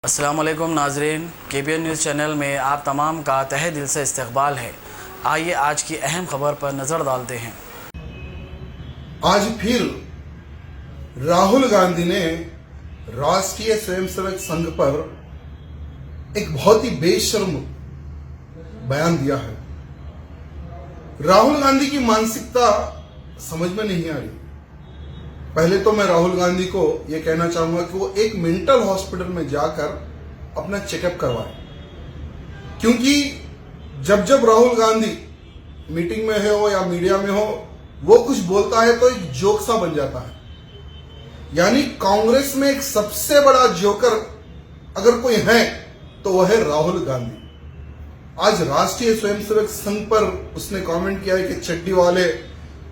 अस्सलामुअलैकुम नाजरीन, KBN news channel में आप तमाम का तहे दिल से इस्तकबाल है। आइए आज की अहम खबर पर नज़र डालते हैं। आज फिर राहुल गांधी ने राष्ट्रीय स्वयंसेवक संघ पर एक बहुत ही बेशर्म बयान दिया है। राहुल गांधी की मानसिकता समझ में नहीं आ रही। पहले तो मैं राहुल गांधी को यह कहना चाहूंगा कि वो एक मेंटल हॉस्पिटल में जाकर अपना चेकअप करवाए, क्योंकि जब जब राहुल गांधी मीटिंग में हो या मीडिया में हो, वो कुछ बोलता है तो एक जोक सा बन जाता है। यानी कांग्रेस में एक सबसे बड़ा जोकर अगर कोई है तो वह है राहुल गांधी। आज राष्ट्रीय स्वयंसेवक संघ पर उसने कमेंट किया है कि चड्डी वाले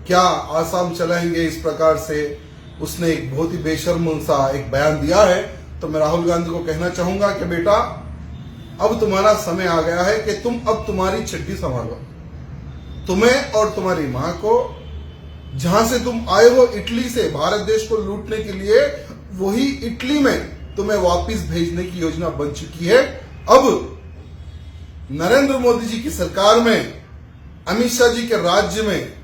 क्या आसाम चलाएंगे, इस प्रकार से उसने एक बहुत ही बेशर्म सा एक बयान दिया है। तो मैं राहुल गांधी को कहना चाहूंगा कि बेटा, अब तुम्हारा समय आ गया है कि तुम अब तुम्हारी चड्डी संभालो। तुम्हें और तुम्हारी मां को, जहां से तुम आए हो इटली से भारत देश को लूटने के लिए, वही इटली में तुम्हें वापस भेजने की योजना बन चुकी है। अब नरेंद्र मोदी जी की सरकार में, अमित शाह जी के राज्य में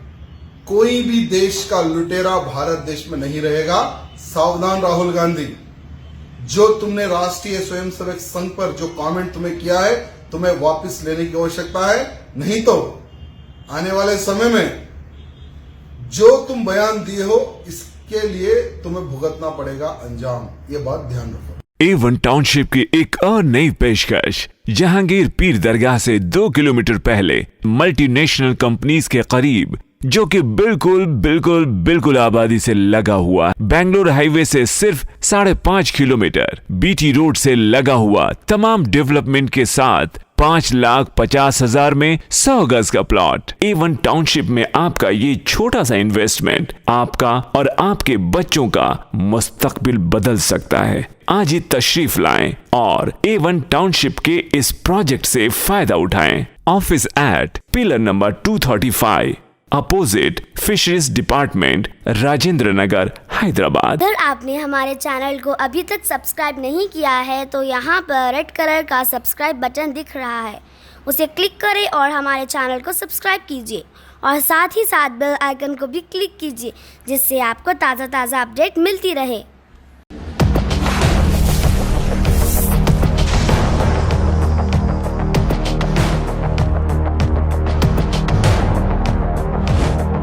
कोई भी देश का लुटेरा भारत देश में नहीं रहेगा। सावधान राहुल गांधी, जो तुमने राष्ट्रीय स्वयंसेवक संघ पर जो कमेंट तुम्हें किया है, तुम्हें वापस लेने की आवश्यकता है। नहीं तो आने वाले समय में जो तुम बयान दिए हो, इसके लिए तुम्हें भुगतना पड़ेगा अंजाम। ये बात ध्यान रखो। A1 टाउनशिप की एक और नई पेशकश। जहांगीर पीर दरगाह से 2 किलोमीटर पहले मल्टीनेशनल कंपनीज के करीब, जो कि बिल्कुल आबादी से लगा हुआ, बेंगलोर हाईवे से सिर्फ 5.5 किलोमीटर, BT रोड से लगा हुआ, तमाम डेवलपमेंट के साथ 5,50,000 में 100 गज का प्लॉट। A1 टाउनशिप में आपका ये छोटा सा इन्वेस्टमेंट आपका और आपके बच्चों का मुस्तकबिल बदल सकता है। आज ही तशरीफ लाएं और A1 टाउनशिप के इस प्रोजेक्ट से फायदा उठाएं। Office at pillar number 235 opposite fisheries department, Rajendra Nagar, Hyderabad. अगर आपने हमारे चैनल को अभी तक सब्सक्राइब नहीं किया है तो यहाँ पर रेड कलर का सब्सक्राइब बटन दिख रहा है, उसे क्लिक करें और हमारे चैनल को सब्सक्राइब कीजिए और साथ ही साथ बेल आइकन को भी क्लिक कीजिए, जिससे आपको ताज़ा अपडेट मिलती रहे।